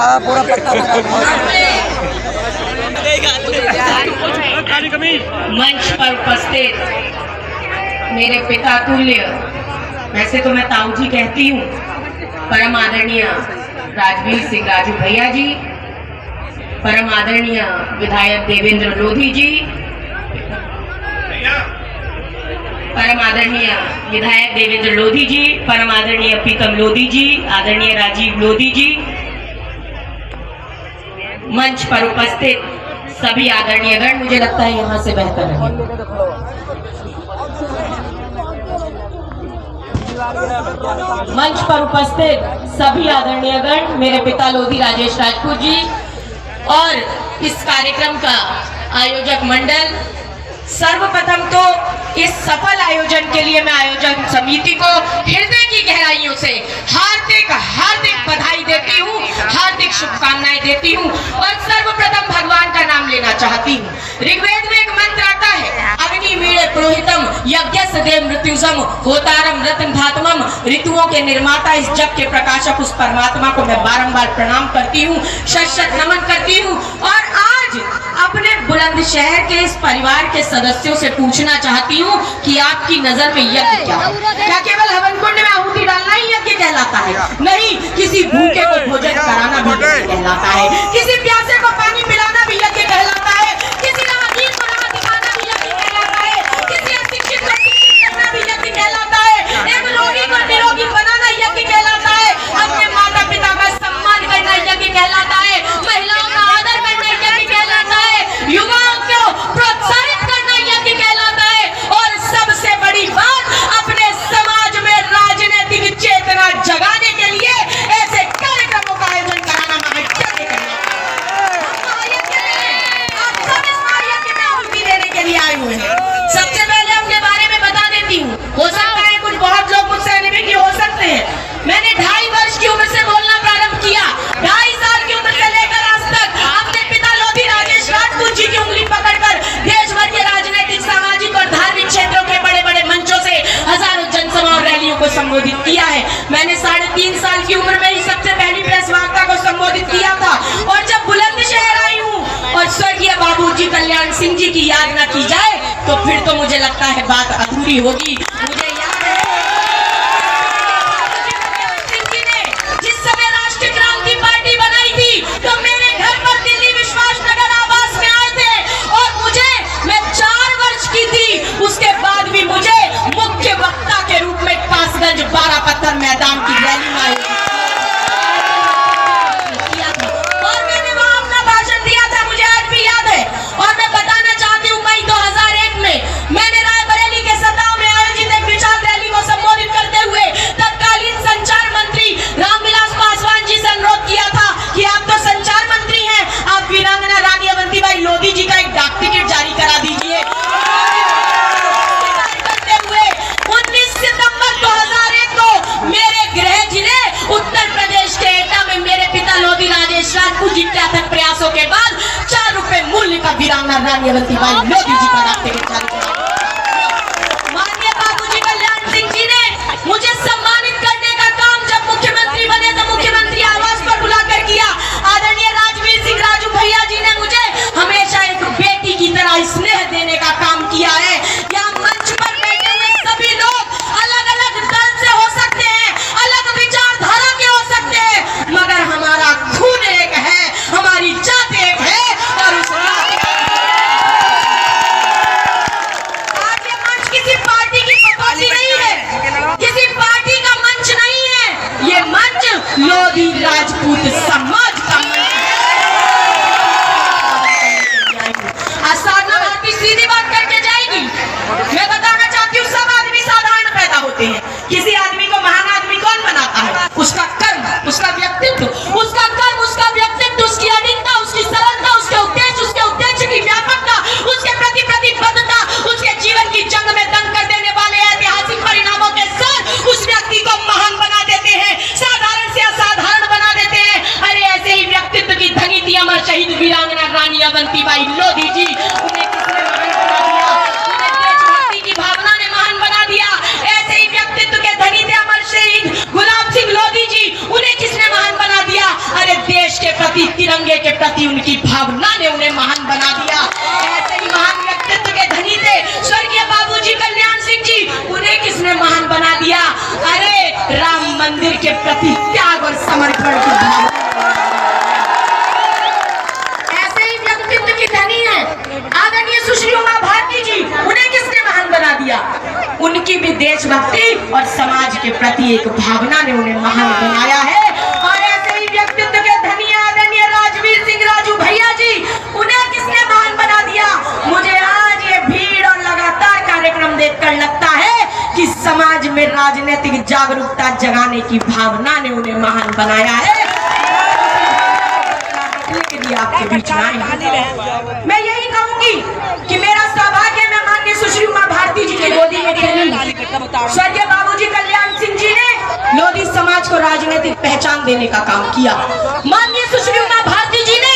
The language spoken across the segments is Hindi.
पूरा पत्ता मंच पर उपस्थित मेरे पिता तुल्य, वैसे तो मैं ताऊ जी कहती हूँ, परम आदरणीय राजवीर सिंह राजू भैया जी, परम आदरणीय विधायक देवेंद्र लोधी जी, परम आदरणीय विधायक देवेंद्र लोधी जी, परम आदरणीय प्रीतम लोधी जी, आदरणीय राजीव लोधी जी, मंच पर उपस्थित सभी आदरणीय गण, मुझे लगता है यहाँ से बेहतर है। मंच पर उपस्थित सभी आदरणीय गण, मेरे पिता लोधी राजेश राजपूत जी और इस कार्यक्रम का आयोजक मंडल, सर्वप्रथम तो इस सफल आयोजन के लिए मैं आयोजन समिति को हृदय की गहराइयों से हार्दिक हार्दिक बधाई देती हूँ, हार्दिक शुभकामनाएं देती हूँ और सर्वप्रथम भगवान का नाम लेना चाहती हूँ। ऋग्वेद में एक मंत्र आता है, अग्नि वीणे पुरोहितम यज्ञस्य देव मृत्युसम होतारम रत्न धातमम, ऋतुओं के निर्माता इस जग के प्रकाशक उस परमात्मा को मैं बारंबार प्रणाम करती हूँ, शत नमन करती हूँ। और आज अपने बुलंदशहर के इस परिवार के सदस्यों से पूछना चाहती हूँ कि आपकी नजर में यज्ञ क्या है? क्या केवल हवन कुंड में आहुति डालना ही यज्ञ कहलाता है? नहीं, किसी भूखे को भोजन कराना भी यज्ञ कहलाता है, किसी प्यासे को पानी पिलाना भी यज्ञ कहलाता है, किसी राहगीर को राह दिखाना भी यज्ञ कहलाता है, किसी अशिक्षित को शिक्षित करना भी यज्ञ कहलाता है, एक रोगी को निरोगी बनाना यज्ञ कहलाता है, अपने माता पिता का सम्मान करना यज्ञ कहलाता है, महिलाओं का आदर करना यज्ञ कहलाता है, युवाओं को प्रोत्साहित करना यज्ञ कहलाता है और सबसे बड़ी बात, अपने समाज में राजनीतिक चेतना जगाने के लिए ऐसे कार्यक्रमों का आयोजन कराना महायज्ञ में आहुति देने के लिए आए हुए हैं। सबसे पहले अपने बारे में बता देती हूँ, हो सकता है कुछ बहुत लोग मुझसे अनभिज्ञ हो सकते हैं। मैंने 2.5 वर्ष की उम्र से बोलना प्रारंभ किया, 2.5 साल की उम्र से लेकर आज तक अपने पिता लोधी राजेश राजपूत जी की उंगली पकड़कर देश भर के राजनीतिक, सामाजिक और धार्मिक क्षेत्रों के बड़े बड़े मंचों से हजारों जनसभा और रैलियों को संबोधित किया है। मैंने 3.5 साल की उम्र में ही सबसे पहली प्रेस वार्ता को संबोधित किया था और जब बुलंदशहर आई हूँ और स्वर्गीय बाबूजी कल्याण सिंह जी की याद न की जाए तो फिर तो मुझे लगता है बात अधूरी होगी। मुझे याद है सिंह जी ने जिस समय राष्ट्रीय क्रांति पार्टी बनाई थी तो मेरे घर पर दिल्ली विश्वास नगर आवास में आए थे और मैं 4 वर्ष की थी, उसके बाद भी मुझे मुख्य वक्ता के रूप में कासगंज 12 पत्थर मैदान की रैली में आयोजित और मैंने वहां अपना भाषण दिया था, मुझे आज भी याद है। और मैं बताना चाहती हूँ, मई 2001 में मैंने रायबरेली के सताव में आयोजित एक विशाल रैली को संबोधित करते हुए तत्कालीन संचार मंत्री रामविलास पासवान जी से अनुरोध किया था कि आप तो संचार मंत्री हैं, आप वीरांगना रानी अवंतीबाई लोधी जी का एक डाक टिकट जारी करा दीजिए। करते हुए 19 सितंबर 2001 को मेरे गृह जिले उत्तर प्रदेश के एटा में मेरे पिता लोधी राजेश राजपूत जी के अथक प्रयासों के बाद 4 रुपए मूल्य का वीरांगना रानी अवंतीबाई लोधी जी का डाक टिकट जारी किया। माननीय बाबूजी कल्याण सिंह जी ने मुझे सम्मानित करने का काम जब मुख्यमंत्री बने तो मुख्यमंत्री आवास पर बुलाकर किया। आदरणीय राजवीर सिंह राजू भैया जी ने मुझे हमेशा एक बेटी की तरह स्नेह देने का काम किया है। यहाँ मंच पर बैठे हुए सभी लोग अलग अलग दल से हो सकते हैं, अलग विचारधारा के हो सकते हैं, मगर हमारा खून एक है, हमारी जात एक है और उस आज ये मंच किसी पार्टी की बकवासी नहीं है, किसी पार्टी का मंच नहीं है, ये मंच लोधी राजपूत समाज का मंच है। साधना भारती सीधी बात करके जाएगी। मैं बताना चाहती हूँ, सब आदमी साधारण पैदा होते हैं, किसी आदमी को महान आदमी कौन बनाता है? उसका कर्म, उसका व्यक्तित्व, उसका कर्म, उसका व्यक्तित्व, उसकी अडिगता, उसकी सरलता, उसके उद्देश्य की व्यापकता, उसके प्रति प्रतिबद्धता, उसके जीवन की जंग में दंग कर देने वाले ऐतिहासिक परिणामों के साथ उस व्यक्ति को महान बना देते हैं, साधारण से असाधारण बना देते हैं। अरे ऐसे ही व्यक्तित्व की धनी थी अमर शहीद वीरांगना रानी अवंतीबाई लोधी जी। उन्हें किसने महान बना दिया? उन्हें देशभक्ति की भावना ने महान बना दिया। ऐसे ही व्यक्तित्व के धनी थे अमर शहीद गुलाब सिंह लोधी जी। उन्हें किसने महान बना दिया? अरे देश के की भावना ने उन्हें महान बना दिया। ऐसे ही महान व्यक्तित्व के धनी थे स्वर्गीय बाबूजी कल्याण सिंह जी, उन्हें किसने महान बना दिया? अरे राम मंदिर के प्रति त्याग और समर्पण की भावना। ऐसे ही व्यक्तित्व की धनी है आदरणीय सुश्री उमा भारती जी, उन्हें किसने महान बना दिया? उनकी भी देशभक्ति और समाज के प्रति एक भावना ने उन्हें महान बनाया है। और ऐसे ही व्यक्तित्व के धनी आदरणीय राजवीर सिंह राजू भैया जी, उन्हें किसने महान बना दिया? मुझे आज ये भीड़ और लगातार कार्यक्रम देखकर लगता है कि समाज में राजनीतिक जागरूकता जगाने की भावना ने उन्हें महान बनाया है। के लिए आपके बीच आए मैं यही कहूंगी कि मेरा सौभाग्य मैं माननीय सुश्री उमा भारती जी की गोदी में खेली। स्वर्गीय बाबूजी कल्याण सिंह जी ने लोधी समाज को राजनीतिक पहचान देने का काम किया। माननीय सुश्री उमा भारती जी ने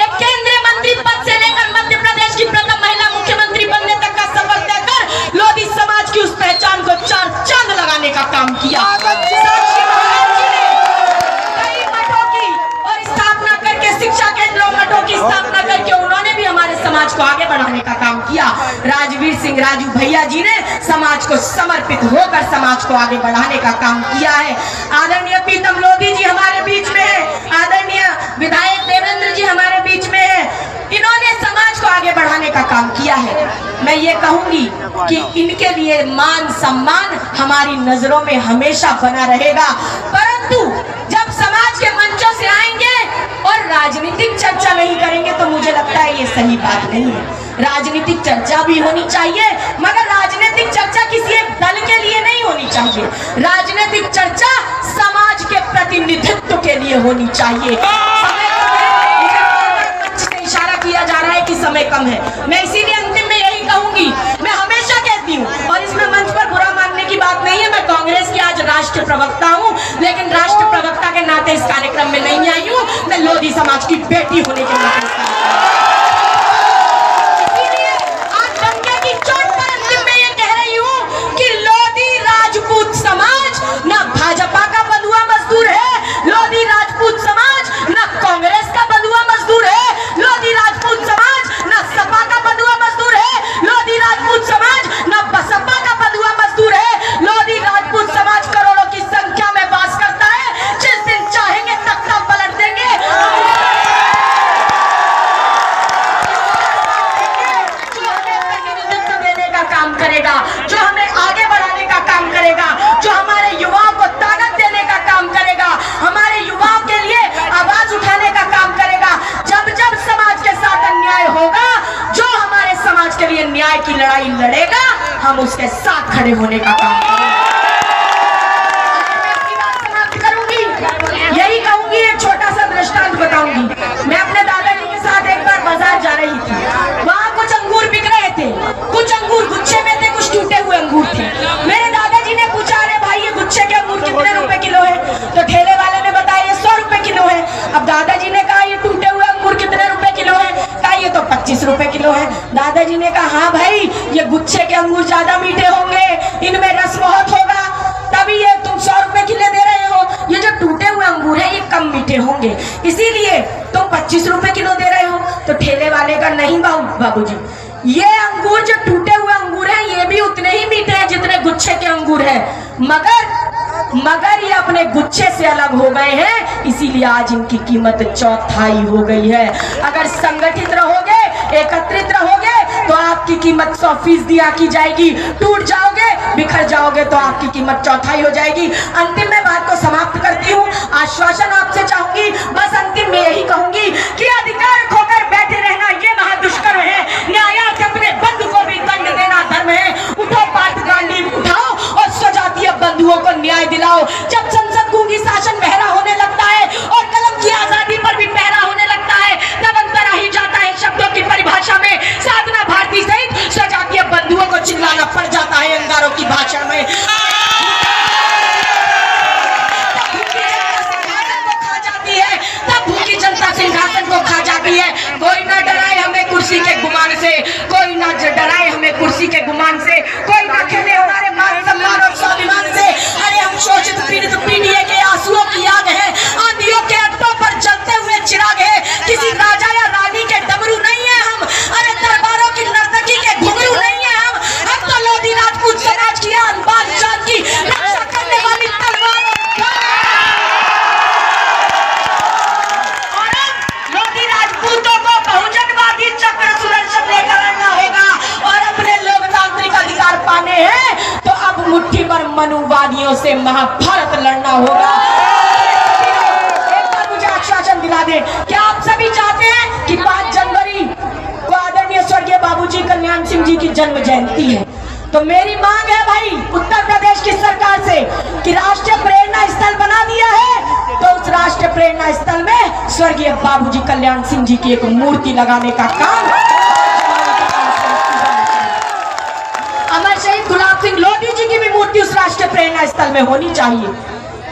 एक केंद्रीय मंत्री पद से लेकर मध्य प्रदेश की प्रथम महिला मुख्यमंत्री बनने तक का सफर तय कर लोधी समाज की उस पहचान को चार चांद लगाने का काम किया। शिक्षा केंद्रों मठों की स्थापना करके उन्होंने भी हमारे समाज को आगे बढ़ाने का काम किया। राजवीर सिंह राजू भैया जी ने समाज को समर्पित होकर समाज को आगे बढ़ाने का काम किया है। आदरणीय प्रीतम लोधी जी हमारे बीच में है, आदरणीय विधायक देवेंद्र जी हमारे बीच में है, इन्होंने समाज को आगे बढ़ाने का काम किया है। मैं ये कहूंगी कि इनके लिए मान सम्मान हमारी नजरों में हमेशा बना रहेगा। परंतु जब समाज के मंचों से आएंगे और राजनीतिक चर्चा नहीं करेंगे तो मुझे लगता है ये सही बात नहीं है। राजनीतिक चर्चा भी होनी चाहिए, मगर राजनीतिक चर्चा किसी एक दल के लिए नहीं होनी चाहिए। राजनीतिक चर्चा समाज के प्रतिनिधित्व के लिए होनी चाहिए। इशारा किया जा रहा है कि समय कम है, मैं इसीलिए अंतिम में यही कहूंगी, मैं हमेशा कहती हूँ और इसमें मंच पर बुरा मानने की बात नहीं है, मैं कांग्रेस की आज राष्ट्रीय प्रवक्ता हूँ, लेकिन राष्ट्रीय प्रवक्ता के नाते इस कार्यक्रम में नहीं आई हूँ, मैं लोधी समाज की बेटी होने के नाते इसीलिए आज दंगे की चोट पर अंतिम में ये कह रही हूँ कि लोधी राजपूत समाज न भाजपा का बंधुआ मजदूर है, लोधी राजपूत समाज न कांग्रेस का बंधुआ मजदूर है, लोधी राजपूत समाज न सपा का बंधुआ मजदूर है, लोधी राजपूत समाज न बसपा का बंधुआ मजदूर है। लोधी राजपूत समाज करोड़ों की संख्या में वास करता है, जिस दिन चाहेंगे तख्ता पलट देंगे। जो हमें प्रतिनिधित्व देने का काम करेगा, जो हमें आगे बढ़ाने का काम करेगा, जो हमारे युवाओं को ताकत देने का काम करेगा, हमारे युवाओं के लिए आवाज उठाने का काम करेगा। जब जब समाज के साथ अन्याय होगा, जो हमारे समाज के लिए न्याय की लड़ाई लड़ेगा, हम उसके साथ खड़े होने का काम करेंगे। यही कहूंगी, एक छोटा सा दृष्टांत बताऊंगी। मैं अपने दादाजी के साथ एक बार बाजार जा रही थी, वहाँ कुछ अंगूर बिक रहे थे, कुछ अंगूर गुच्छे में थे, कुछ टूटे हुए अंगूर थे। मेरे दादाजी ने पूछा, अरे भाई ये गुच्छे के अंगूर कितने रुपए किलो है? तो ठेले वाले ने बताया ये 100 रुपए किलो है। अब दादाजी ने कहा ये टूटे हुए अंगूर कितने रुपए किलो है? कहा ये तो 25 रुपए किलो है। दादाजी ने कहा हाँ भाई, ये गुच्छे के अंगूर ज्यादा मीठे होंगे, इनमें रस बहुत होगा, तभी ये तुम 100 रुपए किलो दे रहे हो। ये जो टूटे हुए अंगूर है ये कम मीठे होंगे, इसीलिए तुम 25 रुपए किलो दे रहे हो। तो ठेले वाले का नहीं बाबूजी, ये अंगूर जो टूटे हुए अंगूर है ये भी उतने ही मीठे हैं जितने गुच्छे के अंगूर है, मगर ये अपने गुच्छे से अलग हो गए हैं, इसीलिए आज इनकी कीमत चौथाई हो गई है। अगर संगठित रहोगे, एकत्रित रहोगे तो आपकी कीमत 100% आकी जाएगी। टूट जाओगे, बिखर जाओगे तो आपकी कीमत चौथाई हो जाएगी। अंतिम में बात को समाप्त करती हूँ, आश्वासन आपसे चाहूंगी, बस अंतिम में यही कहूंगी कि अधिकार खोकर बैठे रहना ये महादुष्कर्म है, न्यायालय से अपने बंधु को भी दंड देना धर्म है। उठो पाठ गांधी उठाओ और स्वजातीय बंधुओं को न्याय दिलाओ। जब संसद गूंगी शासन बहरा होने लगता है और कलम की आजादी पर भी पहरा होने लगता है, तब अंतर आ ही जाता है शब्दों की परिभाषा में। साधना भारती सहित स्वजातीय बंधुओं को चिल्लाना पड़ जाता है अंगारों की भाषा में। तब भूखी जनता सिंहासन को खा जाती है। लिए महाभारत लड़ना होगा। एक बार मुझे आश्वासन दिला दे, क्या आप सभी चाहते हैं कि 5 जनवरी को आदरणीय स्वर्गीय बाबूजी कल्याण सिंह जी की जन्म जयंती है? तो मेरी मांग है भाई उत्तर प्रदेश की सरकार से कि राष्ट्रीय प्रेरणा स्थल बना दिया है तो उस राष्ट्रीय प्रेरणा स्थल में स्वर्गीय बाबूजी कल्याण सिंह जी की एक मूर्ति लगाने का काम, अमर शहीद गुलाब सिंह लोधी जी की भी मूर्ति उस राष्ट्रीय प्रेरणा स्थल में होनी चाहिए,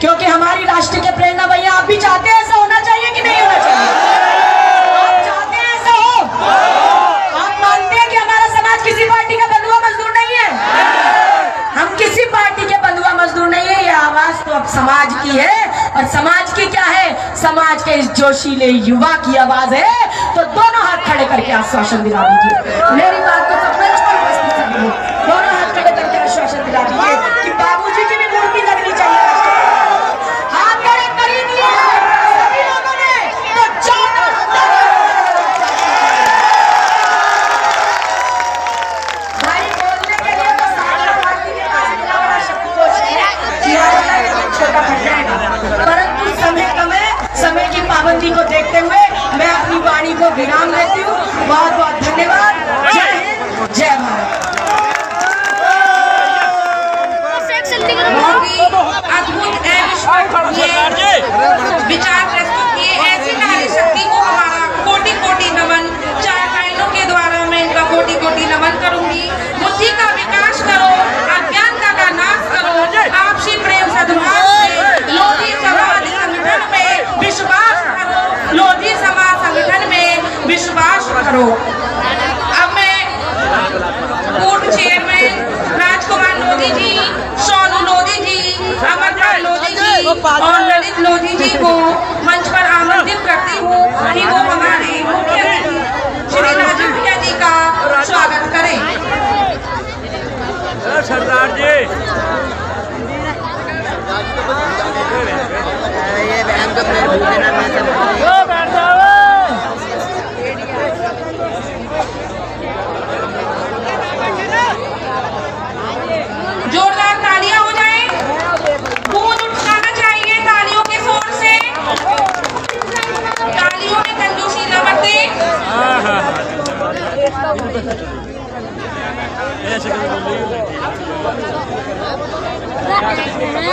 क्योंकि हमारी राष्ट्र के प्रेरणा भैया आप भी चाहते हैं ऐसा होना चाहिए कि नहीं होना चाहिए? आप चाहते हैं ऐसा हो? आप मानते हैं कि हमारा समाज किसी पार्टी का बंधुआ मजदूर नहीं है? हम किसी पार्टी के बंधुआ मजदूर नहीं है। ये आवाज तो अब समाज की है, और समाज की क्या है? समाज के इस जोशीले युवा की आवाज है। तो दोनों हाथ खड़े करके आश्वासन दिला दीजिए, मेरी बात को सब मंच पर उपस्थित सभी लोग दोनों हाथ खड़े करके आश्वासन दिला दीजिए कि बाबूजी की भी मूर्ति लगनी चाहिए। हाथ खड़े कर ही दिए सभी लोगों ने, तो भाई बोलने के लिए तो सारा पार्टी के पास इतना बड़ा शब्दकोश है, छोटा पड़ जाएगा, परंतु समय कम है। समय की पाबंदी को देखते हुए मैं अपनी वाणी को विराम देती हूँ। बहुत बहुत धन्यवाद। जय हिंद, जय भारत। अद्भुत विचार प्रस्तुत किए, ऐसी नारी शक्ति को हमारा कोटि कोटि नमन। 4 लाइनों के द्वारा मैं इनका कोटि कोटि नमन करूंगी। बुद्धि का विकास करो, अज्ञानता का नाश करो, आपसी प्रेम सद्भाव से लोधी समाज संगठन में विश्वास करो, लोधी समाज संगठन में विश्वास करो। अब मैं पूर्व चेयरमैन राजकुमार लोधी जी, सोनू लोधी जी, अमरपाल लोधी जी और ललित लोधी जी को मंच पर आमंत्रित करती हूँ कि वो हमारे मुख्य अतिथि श्री राजू भैया जी का स्वागत करें। सरदार जी ये बहन को फिर भूल देना मैं सब जोरदार तालियां हो जाएं, गूंज उठाना चाहिए तालियों के शोर से। तालियों में कंजूसी न बरतें।